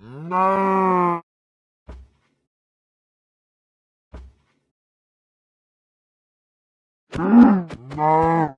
No. No.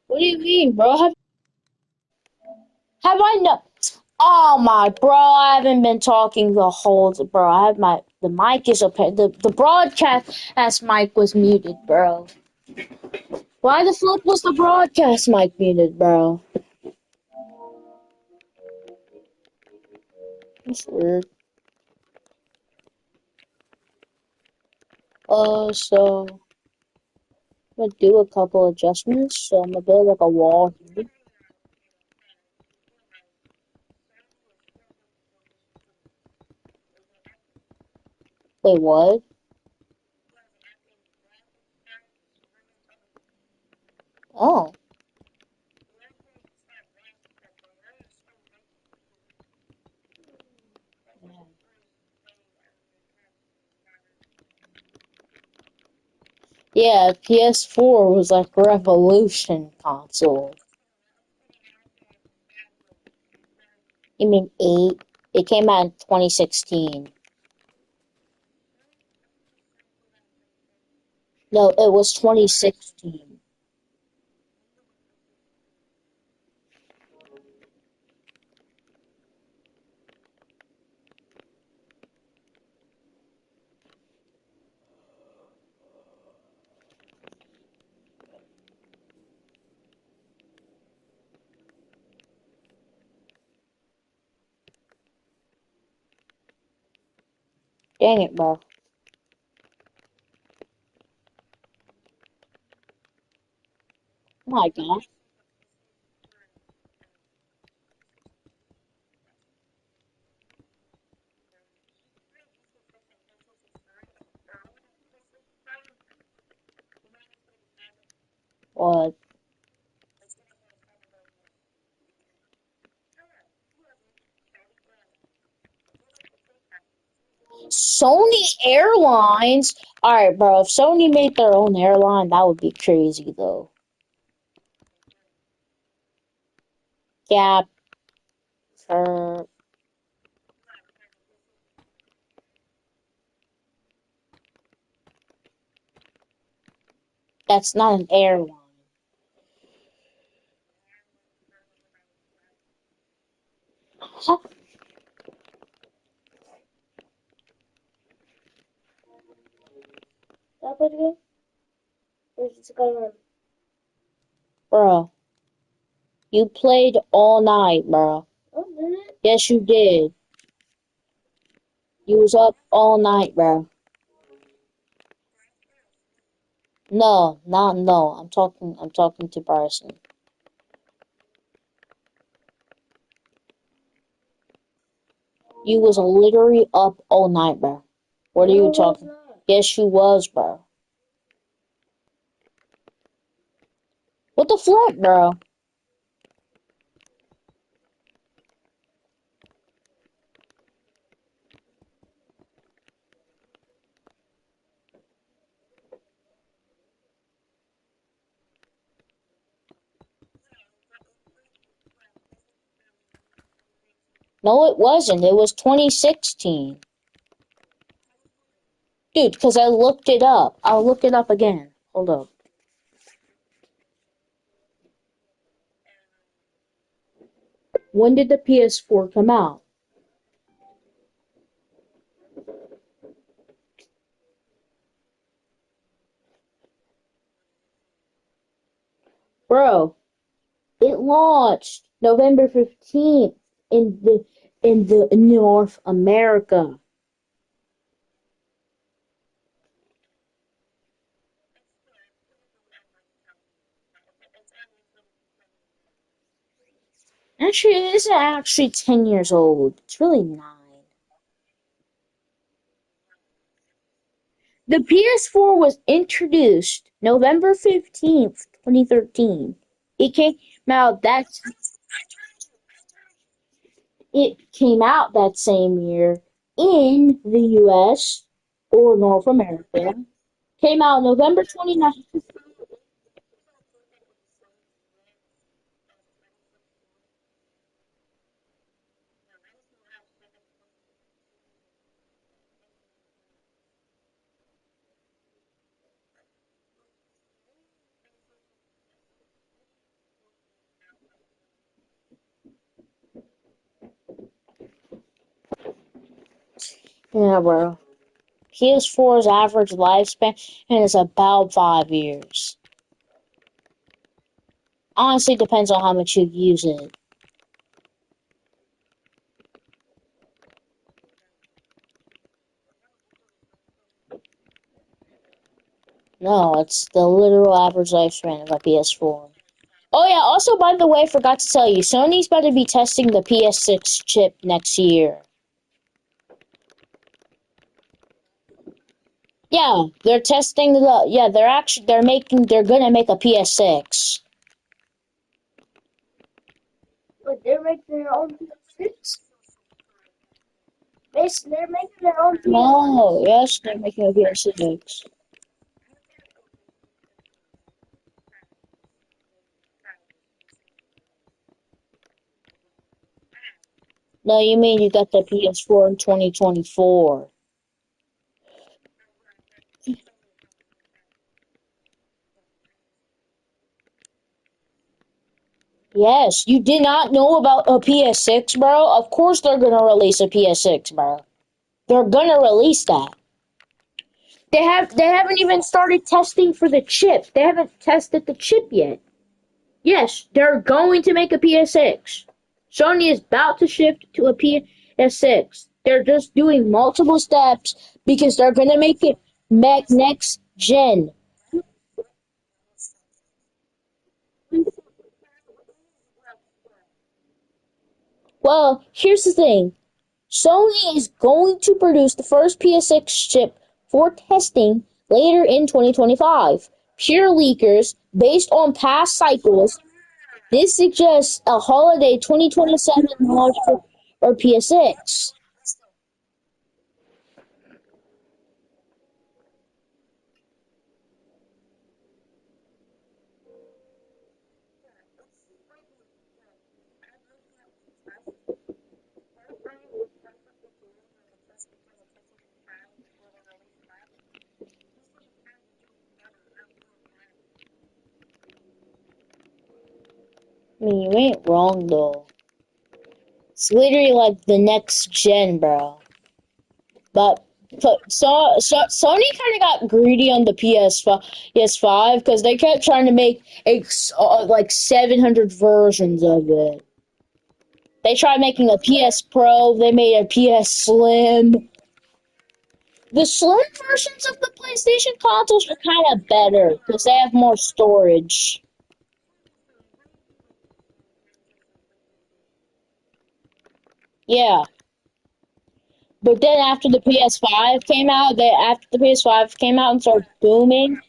What do you mean, bro? Have I no? Oh my, bro! I haven't been talking the whole. Bro, I have the mic is up. The broadcast as mic was muted, bro. Why the fuck was the broadcast mic muted, bro? That's weird. So I'm gonna do a couple adjustments. So I'm gonna build like a wall here. Wait, what? Oh, yeah. PS4 was like a revolution console. You mean eight? It came out in 2016. No, it was 2016. Dang it, bro. My God. What? Sony Airlines? Alright, bro. If Sony made their own airline, that would be crazy, though. Yeah, for, that's not an airline. Huh? That what it is? Or is it gonna- Bro, you played all night, bro. Oh, did it? Yes, you did. You was up all night, bro. No, not no. I'm talking to Bryson. You was literally up all night, bro. What are you talking? Yes, you was, bro. What the fuck, bro? No, it wasn't. It was 2016. Dude, because I looked it up. I'll look it up again. Hold up. When did the PS4 come out? Bro, it launched November 15th in the North America. Actually, it isn't actually 10 years old. It's really 9. The PS4 was introduced November 15th, 2013. It came out that it came out that same year in the US or North America. Came out November 29th. Yeah, bro. PS4's average lifespan is about 5 years. Honestly, depends on how much you use it. No, it's the literal average lifespan of a PS4. Oh yeah, also by the way, forgot to tell you, Sony's about to be testing the PS6 chip next year. Yeah, they're testing they're gonna make a PS6. But they're making their own PS6. They're making their own Oh, PS6. yes, they're making a PS6. No, you mean you got the PS4 in 2024. Yes, you did not know about a PS6, bro? Of course they're gonna release a PS6, bro. They're gonna release that. They haven't even started testing for the chip. They haven't tested the chip yet. Yes, they're going to make a PS6. Sony is about to shift to a PS6. They're just doing multiple steps because they're gonna make it next gen. Well, here's the thing. Sony is going to produce the first PS6 chip for testing later in 2025. Pure leakers, based on past cycles, this suggests a holiday 2027 launch for PS6. I mean, you ain't wrong though. It's literally like the next gen, bro. But Sony kind of got greedy on the PS5 because they kept trying to make like 700 versions of it. They tried making a PS Pro. They made a PS Slim. The slim versions of the PlayStation consoles are kind of better because they have more storage. Yeah, but then after the PS5 came out and started booming,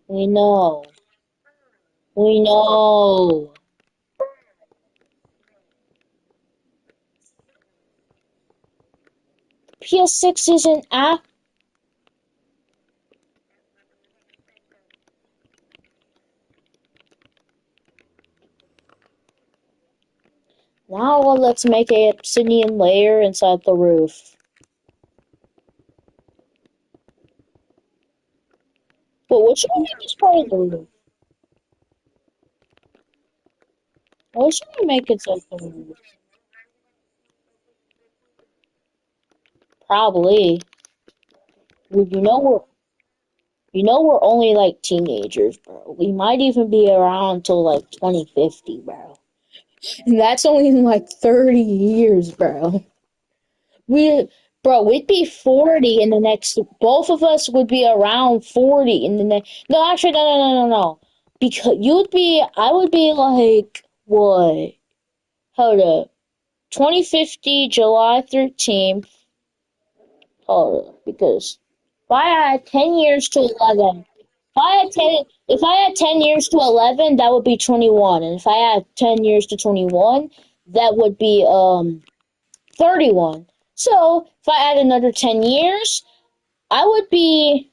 we know, we know. PS6 isn't app. Now let's make a obsidian layer inside the roof. But what should we make this part of the roof? What should we make inside the roof? Probably. You know we're only like teenagers, bro. We might even be around till like 2050, bro. And that's only in like 30 years, bro. We, bro, we'd be 40 in the next. Both of us would be around 40 in the next. No, actually, no. Because I would be like, what? Hold up. 2050, July 13th. Hold up. Because if I had 10 years to 11, if I had 10 years to 11, that would be 21. And if I had 10 years to 21, that would be 31. So, if I add another 10 years, I would be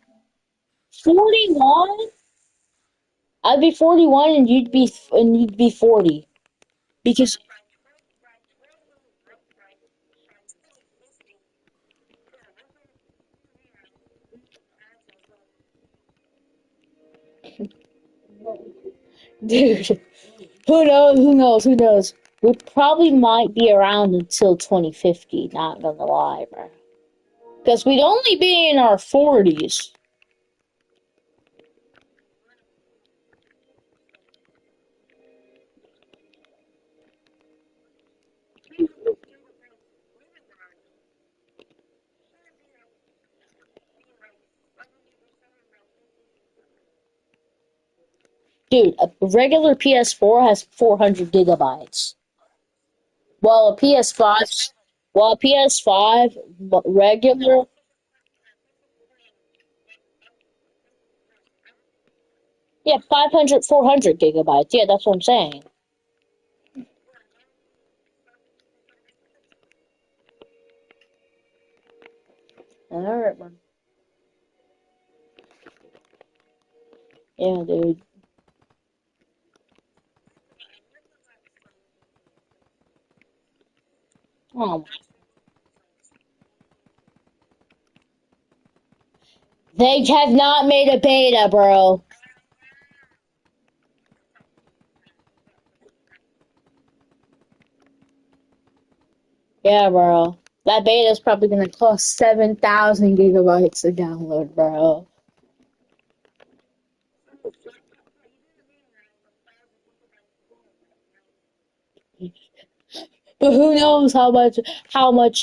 41. I'd be 41 and you'd be 40 because dude, Who knows? Who knows? Who knows? We probably might be around until 2050. Not gonna lie, bro. Because we'd only be in our 40s. Dude, a regular PS4 has 400 gigabytes. While a PS5, while a PS5 regular, yeah, 500, 400 gigabytes. Yeah, that's what I'm saying. Alright, man. Yeah, dude. Oh, they have not made a beta, bro. Yeah, bro. That beta is probably gonna cost 7,000 gigabytes to download, bro. But who knows how much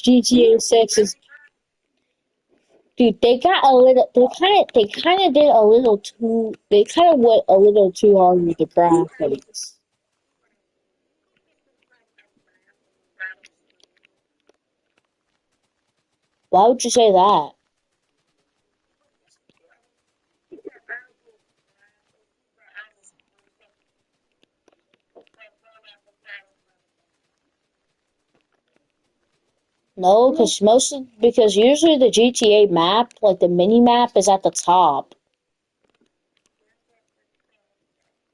GTA 6 is. Dude, they got a little. They kind of did a little too. They kind of went a little too hard with the graphics. Why would you say that? No, because usually the GTA map, like the mini map, is at the top.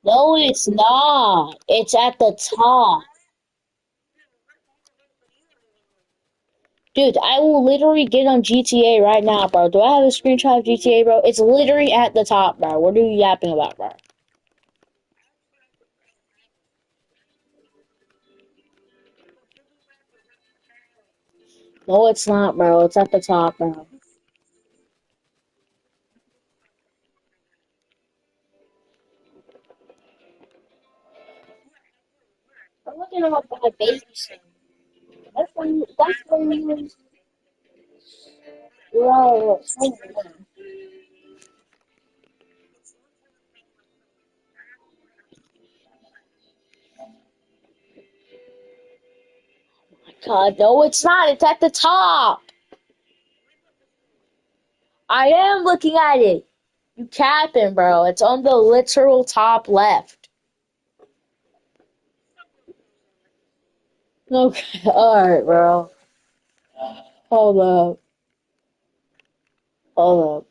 No, it's not. It's at the top. Dude, I will literally get on GTA right now, bro. Do I have a screenshot of GTA, bro? It's literally at the top, bro. What are you yapping about, bro? No, it's not, bro. It's at the top, bro. I'm looking at my baby. That's when you, bro. God, no, it's not. It's at the top. I am looking at it. You capping, bro. It's on the literal top left. Okay, alright, bro. Hold up. Hold up.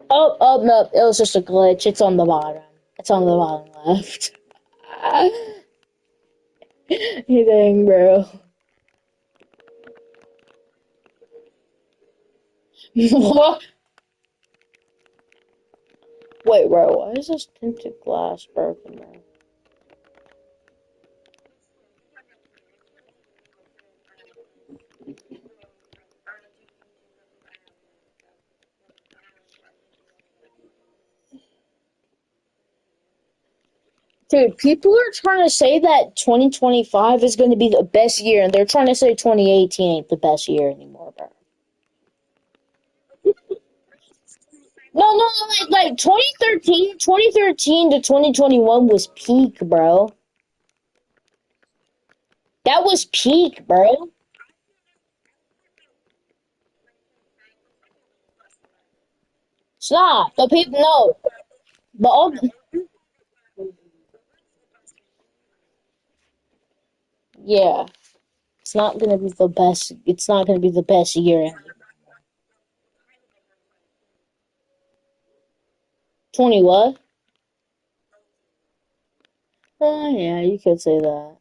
Oh, no. It was just a glitch. It's on the bottom. It's on the bottom left. You dang, bro. What? Wait, bro. Why is this tinted glass broken, bro? Dude, people are trying to say that 2025 is going to be the best year, and they're trying to say 2018 ain't the best year anymore, bro. No, like 2013 to 2021 was peak, bro. That was peak, bro. Stop. The people, no. But all, yeah, it's not gonna be the best. It's not gonna be the best year. 20 what? Yeah, you could say that.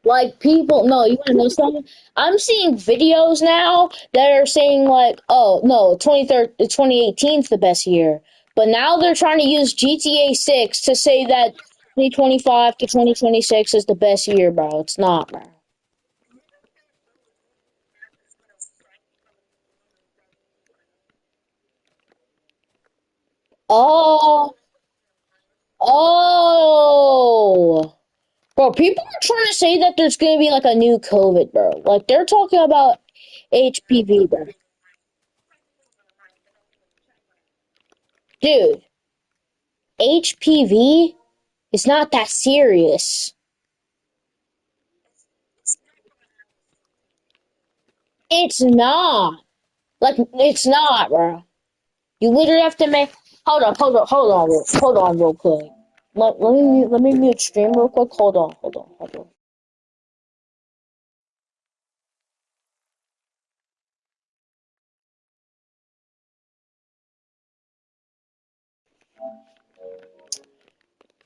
Like people, no, you want to know something? I'm seeing videos now that are saying like, oh no, 2018 is the best year, but now they're trying to use GTA 6 to say that 2025 to 2026 is the best year, bro. It's not, bro. Oh, oh, bro. People are trying to say that there's gonna be like a new COVID, bro. Like they're talking about HPV, bro. Dude, HPV is not that serious. It's not. Like, it's not, bro. You literally have to make. Hold on, real quick. Let me mute stream real quick. Hold on.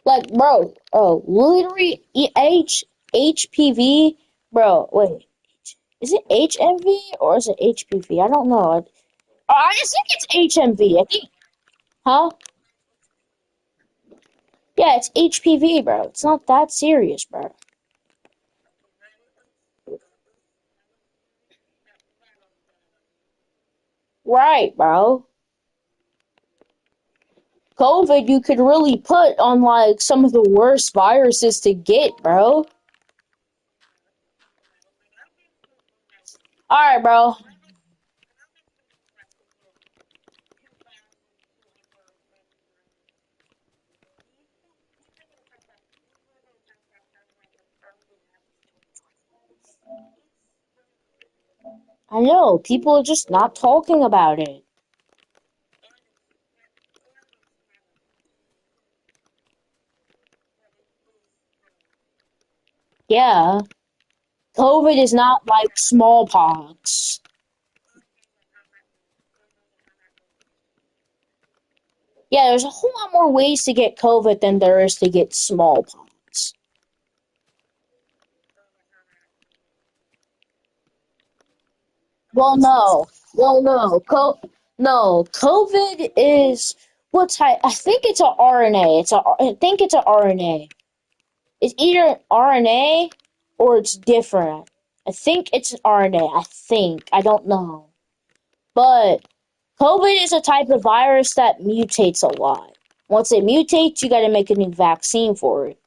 Like, bro, oh, literally, HPV, bro. Wait, is it HMV or is it HPV? I don't know. I think it's HMV. I think, huh? Yeah, it's HPV, bro. It's not that serious, bro. Right, bro. COVID you could really put on like some of the worst viruses to get, bro. Alright, bro. I know, people are just not talking about it. Yeah. COVID is not like smallpox. Yeah, there's a whole lot more ways to get COVID than there is to get smallpox. Well, no. Well, no. No, COVID is what type? I think it's a RNA. I think it's a RNA. It's either RNA or it's different. I think it's RNA. I think. I don't know. But COVID is a type of virus that mutates a lot. Once it mutates, you gotta make a new vaccine for it.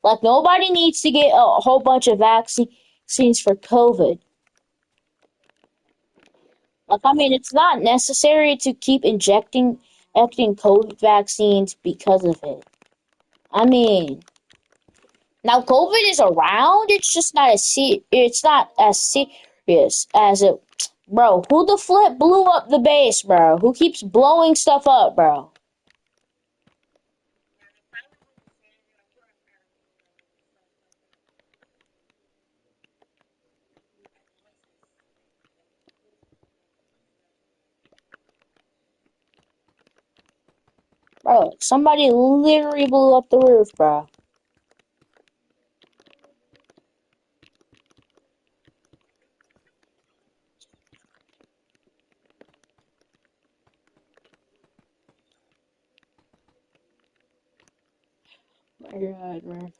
Like, nobody needs to get a whole bunch of vaccines for COVID. Like, I mean, it's not necessary to keep injecting COVID vaccines because of it. I mean, now COVID is around. It's not as serious as it. Bro, who the flip blew up the base, bro? Who keeps blowing stuff up, bro? Bro, somebody literally blew up the roof, bro. My God, man.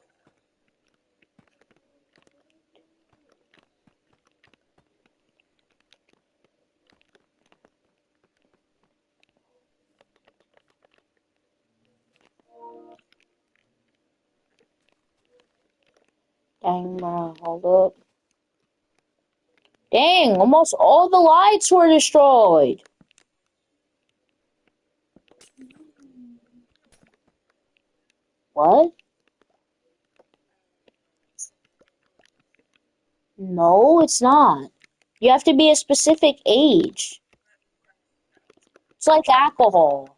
Dang, bro, hold up. Dang, almost all the lights were destroyed. What? No, it's not. You have to be a specific age. It's like alcohol.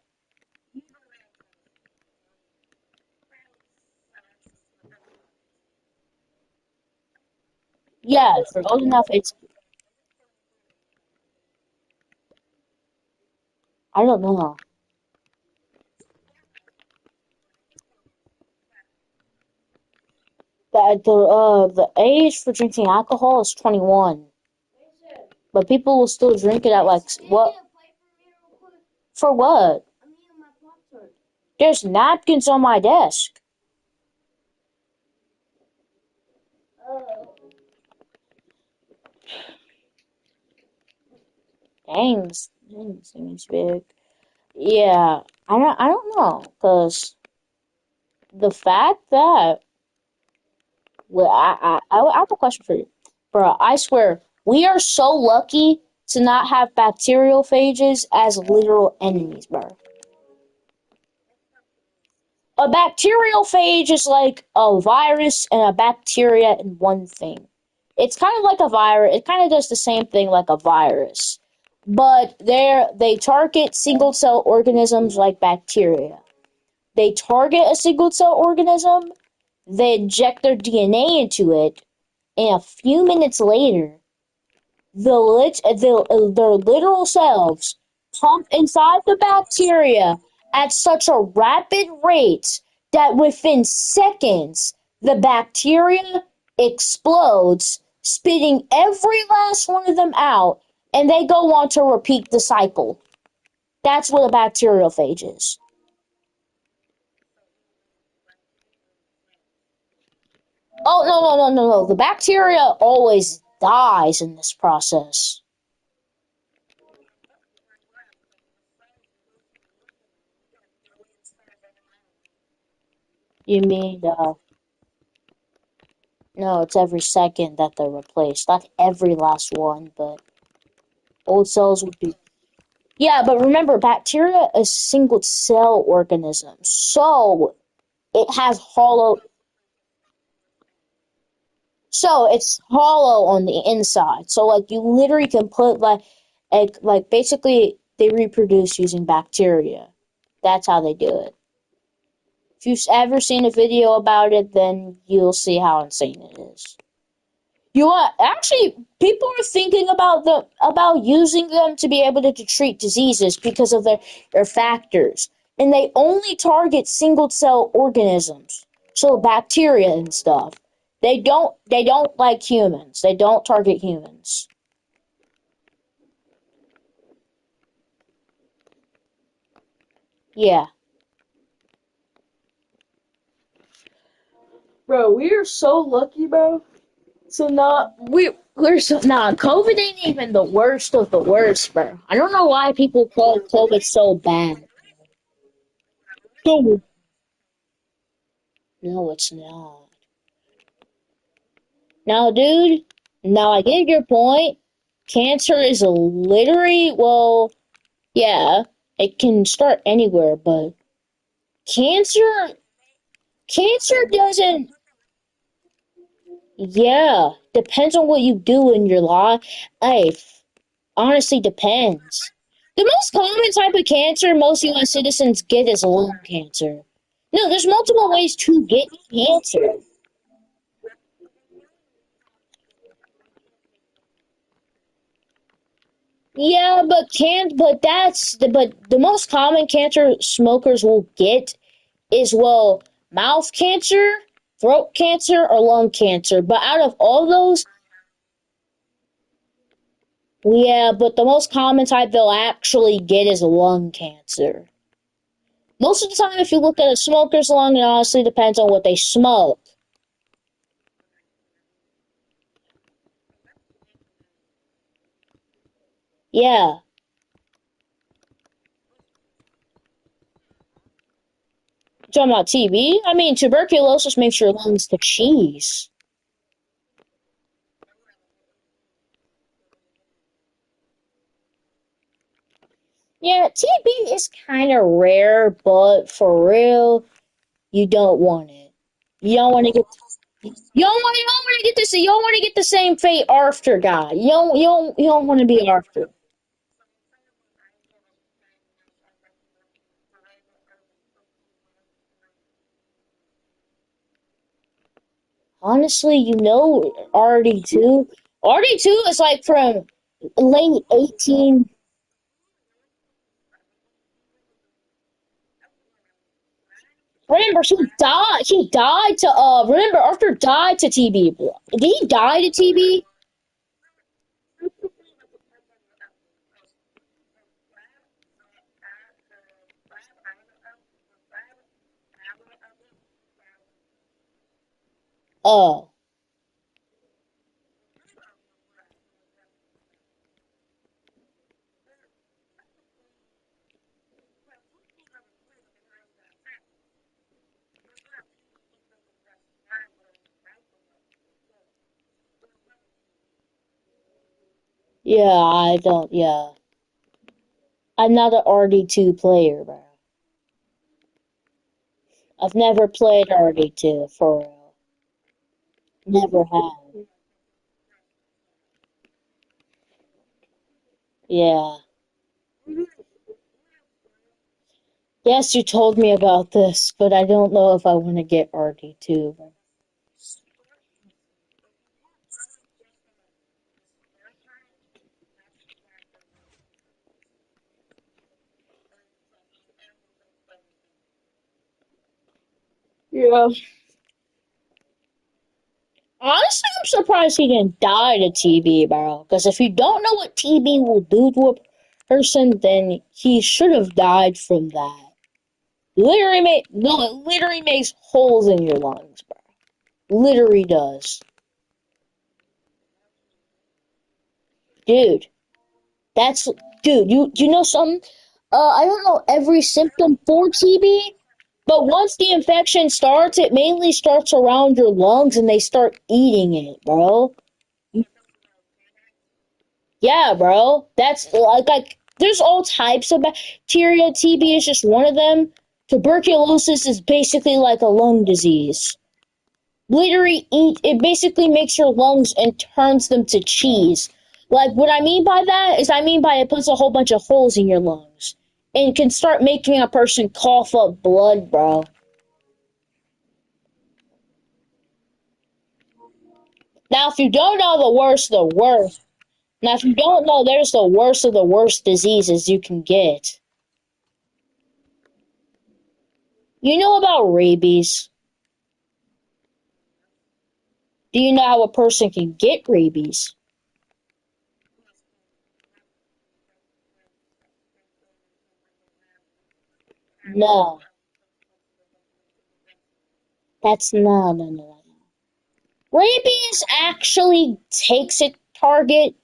Yeah, if you're old enough, it's. I don't know. The age for drinking alcohol is 21, but people will still drink it at like what? For what? There's napkins on my desk. Dang, this thing is big. Yeah, I don't know, cause the fact that well, I have a question for you, bro. I swear we are so lucky to not have bacterial phages as literal enemies, bro. A bacterial phage is like a virus and a bacteria in one thing. It's kind of like a virus. It kind of does the same thing like a virus, but they target single cell organisms like bacteria. They target a single cell organism, they inject their DNA into it, and a few minutes later, their literal cells pump inside the bacteria at such a rapid rate that within seconds, the bacteria explodes, spitting every last one of them out, and they go on to repeat the cycle. That's what a bacteriophage is. Oh, no, no, no, no, no. The bacteria always dies in this process. You mean, no, it's every second that they're replaced. Not every last one, but old cells would be. Yeah, but remember, bacteria is single cell organisms, so it has hollow. So it's hollow on the inside. So like you literally can put like basically they reproduce using bacteria. That's how they do it. If you've ever seen a video about it, then you'll see how insane it is. You want actually people are thinking about using them to be able to treat diseases because of their factors. And they only target single cell organisms. So bacteria and stuff. They don't like humans. They don't target humans. Yeah. Bro, we are so lucky, bro. So not we're so nah. COVID ain't even the worst of the worst, bro. I don't know why people call COVID so bad. No, no, it's not. Now, dude. Now I get your point. Cancer is a literally well, yeah, it can start anywhere, but cancer, cancer doesn't. Yeah, depends on what you do in your life. Honestly, depends. The most common type of cancer most U.S. citizens get is lung cancer. No, there's multiple ways to get cancer. Yeah, but the most common cancer smokers will get is well mouth cancer, throat cancer, or lung cancer. But out of all those, yeah, but the most common type they'll actually get is lung cancer. Most of the time, if you look at a smoker's lung, it honestly depends on what they smoke. Yeah. Talking about TB? I mean, tuberculosis makes your lungs to cheese. Yeah, TB is kind of rare, but for real, you don't want it. You don't want to get. You don't want to get this. You don't want to get the same fate after God. You don't want to be after. Honestly, RD2. RD2 is like from late 18. Remember, he died. He died to Remember, Arthur died to TB. Did he die to TB? Oh, yeah. I don't. Yeah, I'm not an RD2 player, bro. I've never played RD2 for real. Never have. Yeah. Yes, you told me about this, but I don't know if I want to get RD2. Yeah. Honestly, I'm surprised he didn't die to TB, bro. Because if you don't know what TB will do to a person, then he should have died from that. No, it literally makes holes in your lungs, bro. Literally does, dude. That's dude. You know something? I don't know every symptom for TB, but once the infection starts, it mainly starts around your lungs, and they start eating it, bro. Yeah, bro. That's like there's all types of bacteria. TB is just one of them. Tuberculosis is basically like a lung disease. Literally eat it basically makes your lungs and turns them to cheese. Like what I mean by that is I mean by it puts a whole bunch of holes in your lungs and can start making a person cough up blood, bro. Now if you don't know the worst, the worst. Now if you don't know there's the worst of the worst diseases you can get. You know about rabies? Do you know how a person can get rabies? No, that's no. Rabies actually takes its target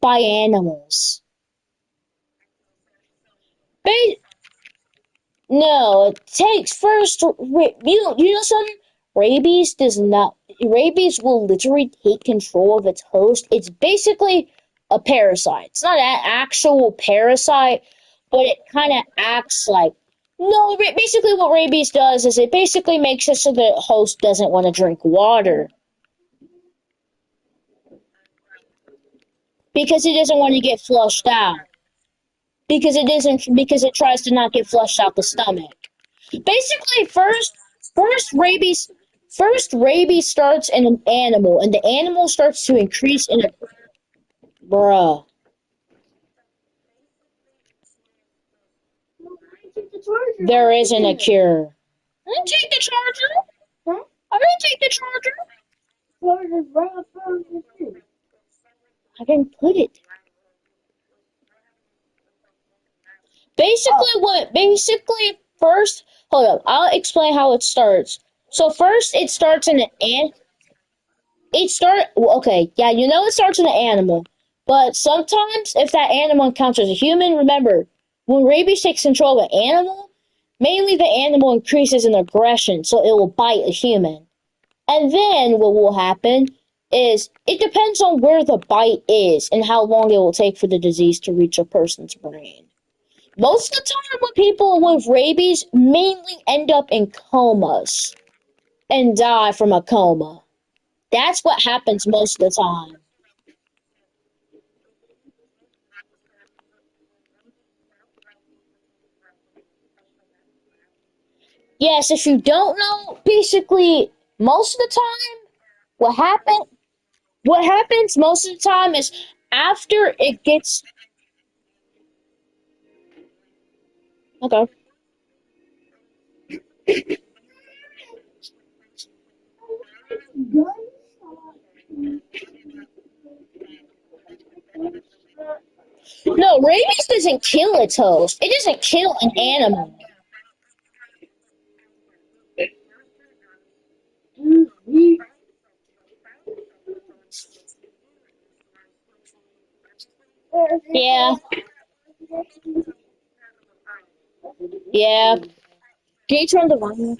by animals. Ba- no, it takes first. You know something? Rabies does not. Rabies will literally take control of its host. It's basically a parasite. It's not an actual parasite, but it kind of acts like. No, basically what rabies does is it basically makes it so the host doesn't want to drink water because it doesn't want to get flushed out. Because it tries to not get flushed out the stomach. Basically, first rabies starts in an animal, and the animal starts to increase in a bruh. Take the charger. There isn't a cure. I didn't take the charger. Huh? I didn't take the charger. Charger's right up front of the thing. I didn't put it. Oh, Basically first hold up. I'll explain how it starts. So first it starts in an ant. Okay, yeah, you know it starts in an animal, but sometimes if that animal encounters a human, remember when rabies takes control of an animal, mainly the animal increases in aggression, so it will bite a human. And then what will happen is it depends on where the bite is and how long it will take for the disease to reach a person's brain. Most of the time, when people with rabies mainly end up in comas and die from a coma. That's what happens most of the time. Yes, if you don't know, basically most of the time, what happen what happens most of the time is after it gets okay. rabies doesn't kill its host. It doesn't kill an animal. Yeah, yeah. Can you turn the volume?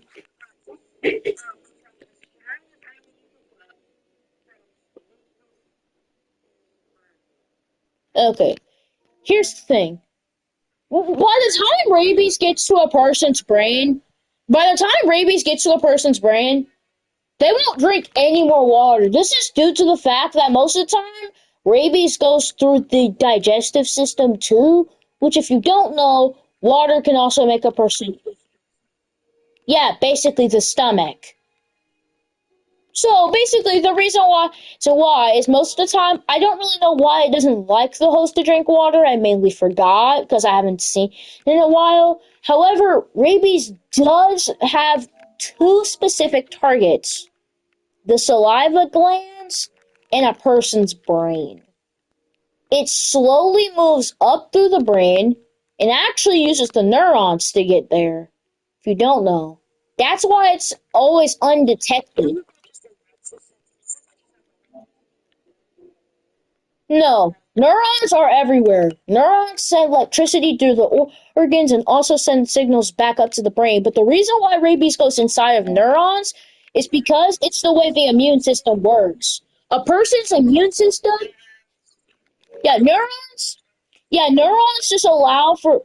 Okay. Here's the thing. By the time rabies gets to a person's brain, by the time rabies gets to a person's brain, they won't drink any more water. This is due to the fact that most of the time, rabies goes through the digestive system too, which, if you don't know, water can also make a person. Yeah, basically the stomach. So basically, the reason why is most of the time I don't really know why it doesn't like the host to drink water. I mainly forgot because I haven't seen it in a while. However, rabies does have two specific targets: the saliva glands and a person's brain. It slowly moves up through the brain and actually uses the neurons to get there. If you don't know, that's why it's always undetected. No, neurons are everywhere. Neurons send electricity through the organs and also send signals back up to the brain. But the reason why rabies goes inside of neurons is because it's the way the immune system works. A person's immune system, yeah, neurons, yeah, neurons just allow for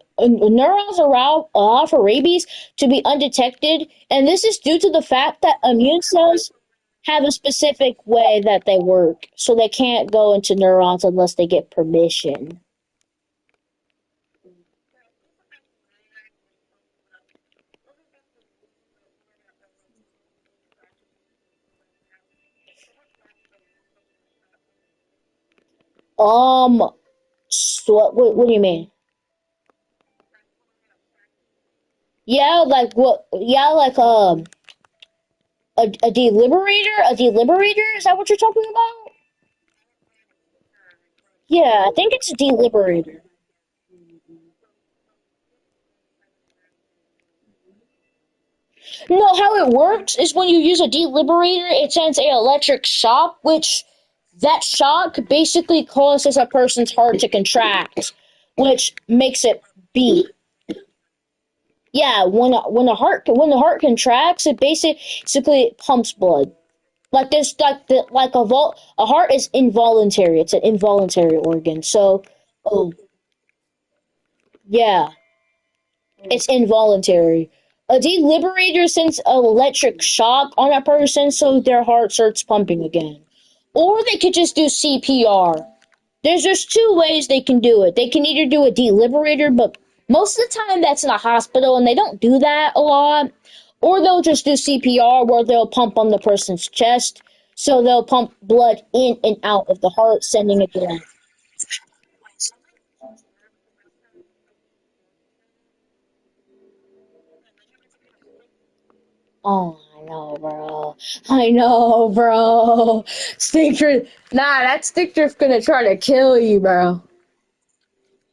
rabies to be undetected, and this is due to the fact that immune cells have a specific way that they work, so they can't go into neurons unless they get permission. Um, so what do you mean? Yeah, like what? Yeah, like a deliberator, a deliberator. Is that what you're talking about? Yeah, I think it's a deliberator. No, how it works is when you use a deliberator, it sends a electric shock, which that shock basically causes a person's heart to contract, which makes it beat. Yeah, when the heart contracts, it basically pumps blood. Like this, like a heart is involuntary. It's an involuntary organ. So, oh yeah, it's involuntary. A deliberator sends an electric shock on a person so their heart starts pumping again. Or they could just do CPR. There's just two ways they can do it. They can either do a deliberator, but most of the time that's in a hospital and they don't do that a lot. Or they'll just do CPR where they'll pump on the person's chest. So they'll pump blood in and out of the heart, sending it to. Oh, I know, bro. I know, bro. Stinkdrift. Nah, that Stinkdrift gonna try to kill you, bro.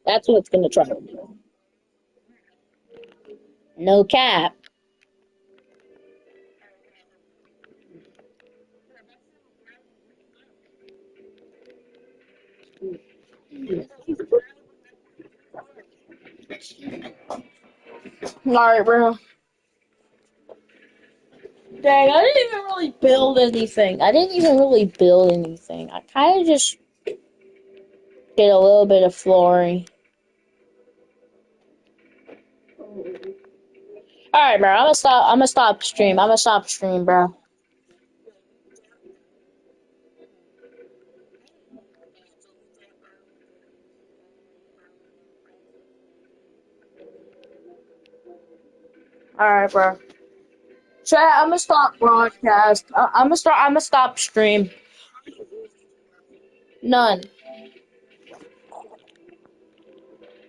That's what's gonna try to do. No cap. Alright, bro. Dang, I didn't even really build anything. I didn't even really build anything. I kind of just did a little bit of flooring. Alright, bro. I'm gonna stop stream. I'm gonna stop stream, bro. Alright, bro. Chat, I'm gonna stop broadcast. I'm gonna stop stream. None.